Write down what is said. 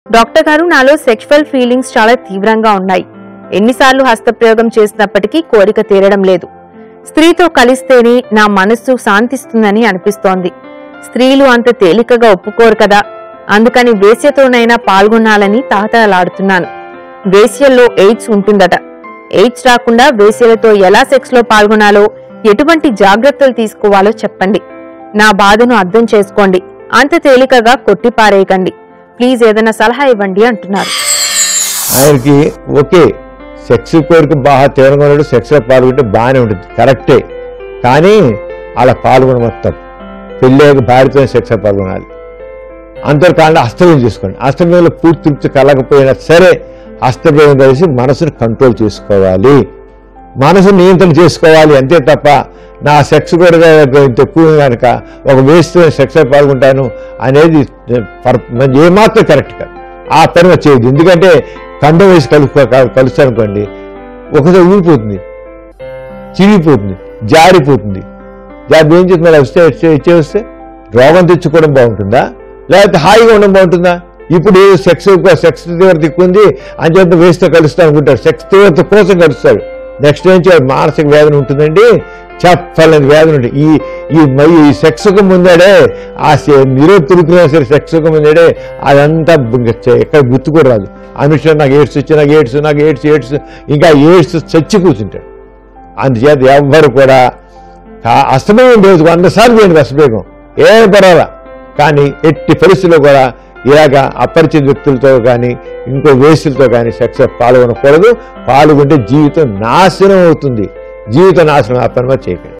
Doctor గారు, నాలో sexual feelings చాలా తీవ్రంగా ఉన్నాయి. ఎన్నిసార్లు హస్తప్రయోగం చేసినప్పటికీ కోరిక తీరడం లేదు. స్త్రీతో కలిస్తేనే నా మనస్సు శాంతిస్తుందని అనిపిస్తోంది. స్త్రీలు అంత తేలికగా ఒప్పుకోరు కదా, అందుకని వేశ్యతోనైనా పాల్గొనాలని తాతలాడుతున్నాను. వేశ్యల్లో ఎయిడ్స్ ఉంటుందట. ఎయిడ్స్ రాకుండా వేశ్యలతో ఎలా సెక్స్ లో పాల్గొనాలో, ఎటువంటి జాగ్రత్తలు తీసుకోవాలో చెప్పండి. నా బాధను అర్థం చేసుకోండి. అంత తేలికగా కొట్టిపారేయకండి. ప్లీజ్ ఏదైనా సలహా ఇవ్వండి అంటున్నారు. ఆయనకి ఓకే, సెక్స్ కోరిక బాగా తీవ్రంగా ఉన్నాడు, సెక్స్లో పాల్గొంటే బాగానే ఉంటుంది, కరెక్టే. కానీ అలా పాల్గొన మొత్తం పెళ్ళాక భార్యతో సెక్స్లో పాల్గొనాలి. అంతర్కాలంలో హస్తప్రయోగం చేసుకోండి. హస్తప్రయోగంలో పూర్తి తృప్తి కలగకపోయినా సరే హస్తప్రయోగం కలిసి మనసును కంట్రోల్ చేసుకోవాలి, మనసును నియంత్రణ చేసుకోవాలి. అంతే తప్ప నా సెక్స్ కూడా ఎక్కువ కనుక ఒక వేస్తే సెక్స్లో పాల్గొంటాను అనేది ఏమాత్రం కరెక్ట్ కాదు. ఆ పని వచ్చేది. ఎందుకంటే కండ వేసి కలుస్తానుకోండి, ఒకసారి ఊరిపోతుంది, చిరిగిపోతుంది, జారిపోతుంది. దాన్ని ఏం చేస్తుంది? మరి వస్తే రోగం తెచ్చుకోవడం బాగుంటుందా, లేకపోతే హాయిగా ఉండడం బాగుంటుందా? ఇప్పుడు సెక్స్ తీవ్రత ఎక్కువ ఉంది అని చెప్పి వేస్తే కలుస్తా అనుకుంటారు, సెక్స్ తీవ్రత కోసం కలుస్తాడు. నెక్స్ట్ నుంచి మానసిక వేదన ఉంటుందండి, చెప్పలేని వేదన ఉంటుంది. ఈ సెక్స్కు ముందాడే ఆ నిరోధ తిరుగుతున్నా సరే సెక్స్కు ముందాడే అదంతా ఎక్కడ గుర్తుకోరాదు. అనుష నాకు ఎయిడ్స్ వచ్చి నాకు ఎయిడ్స్ ఇంకా ఎయిడ్స్ చచ్చి కూర్చుంటాడు. అందుచేత ఎవ్వరు కూడా అస్తమయం రోజు 100 సార్లు చేయండి అస్తమయం, ఏం పర్వాలా. కానీ ఎట్టి పరిస్థితుల్లో కూడా ఇలాగా అపరిచిత వ్యక్తులతో కానీ ఇంకో వేసులతో కానీ సెక్స్ పాల్గొనకూడదు. పాల్గొంటే జీవితం నాశనం అవుతుంది. జీవిత నాశనం ఆ పని చేయకండి.